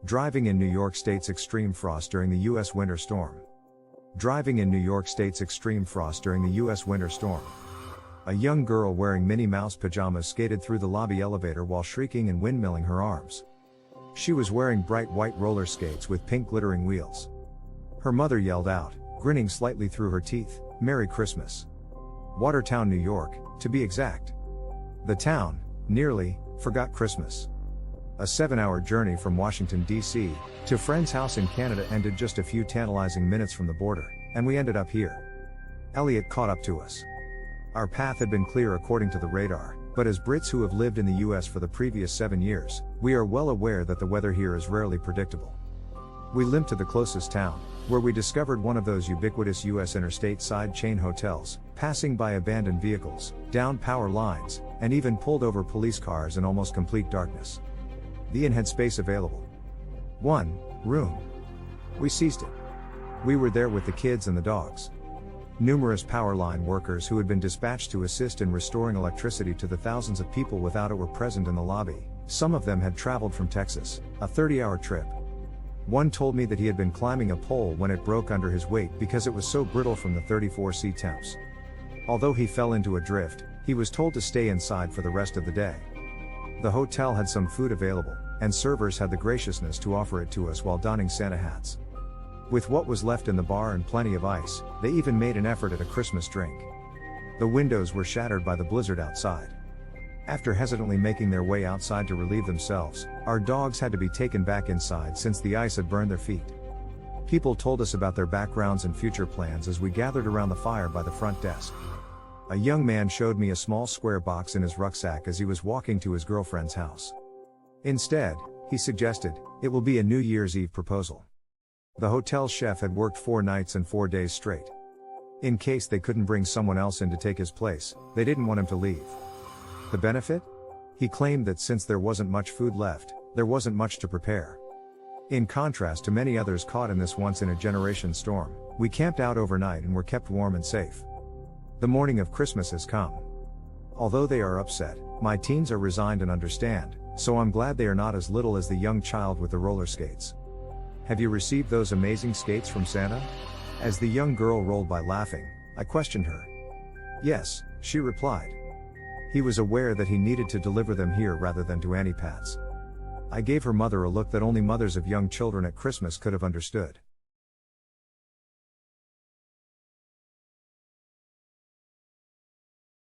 Driving in New York State's extreme frost during the U.S. winter storm. Driving in New York State's extreme frost during the U.S. winter storm. A young girl wearing Minnie Mouse pajamas skated through the lobby elevator while shrieking and windmilling her arms. She was wearing bright white roller skates with pink glittering wheels. Her mother yelled out, grinning slightly through her teeth, "Merry Christmas." Watertown, New York, to be exact. The town, nearly, forgot Christmas. A 7-hour journey from Washington, D.C., to friend's house in Canada ended just a few tantalizing minutes from the border, and we ended up here. Elliot caught up to us. Our path had been clear according to the radar, but as Brits who have lived in the US for the previous 7 years, we are well aware that the weather here is rarely predictable. We limped to the closest town, where we discovered one of those ubiquitous US interstate side chain hotels, passing by abandoned vehicles, downed power lines, and even pulled over police cars in almost complete darkness. The inn had space available. 1 room. We seized it. We were there with the kids and the dogs. Numerous power line workers who had been dispatched to assist in restoring electricity to the thousands of people without it were present in the lobby. Some of them had traveled from Texas, a 30-hour trip. One told me that he had been climbing a pole when it broke under his weight because it was so brittle from the 34°C temps. Although he fell into a drift, he was told to stay inside for the rest of the day. The hotel had some food available, and servers had the graciousness to offer it to us while donning Santa hats. With what was left in the bar and plenty of ice, they even made an effort at a Christmas drink. The windows were shattered by the blizzard outside. After hesitantly making their way outside to relieve themselves, our dogs had to be taken back inside since the ice had burned their feet. People told us about their backgrounds and future plans as we gathered around the fire by the front desk. A young man showed me a small square box in his rucksack as he was walking to his girlfriend's house. Instead, he suggested, it will be a New Year's Eve proposal. The hotel chef had worked 4 nights and 4 days straight. In case they couldn't bring someone else in to take his place, they didn't want him to leave. The benefit? He claimed that since there wasn't much food left, there wasn't much to prepare. In contrast to many others caught in this once-in-a-generation storm, we camped out overnight and were kept warm and safe. The morning of Christmas has come. Although they are upset, my teens are resigned and understand, so I'm glad they are not as little as the young child with the roller skates. Have you received those amazing skates from Santa? As the young girl rolled by laughing, I questioned her. Yes, she replied. He was aware that he needed to deliver them here rather than to Annie Pat's. I gave her mother a look that only mothers of young children at Christmas could have understood.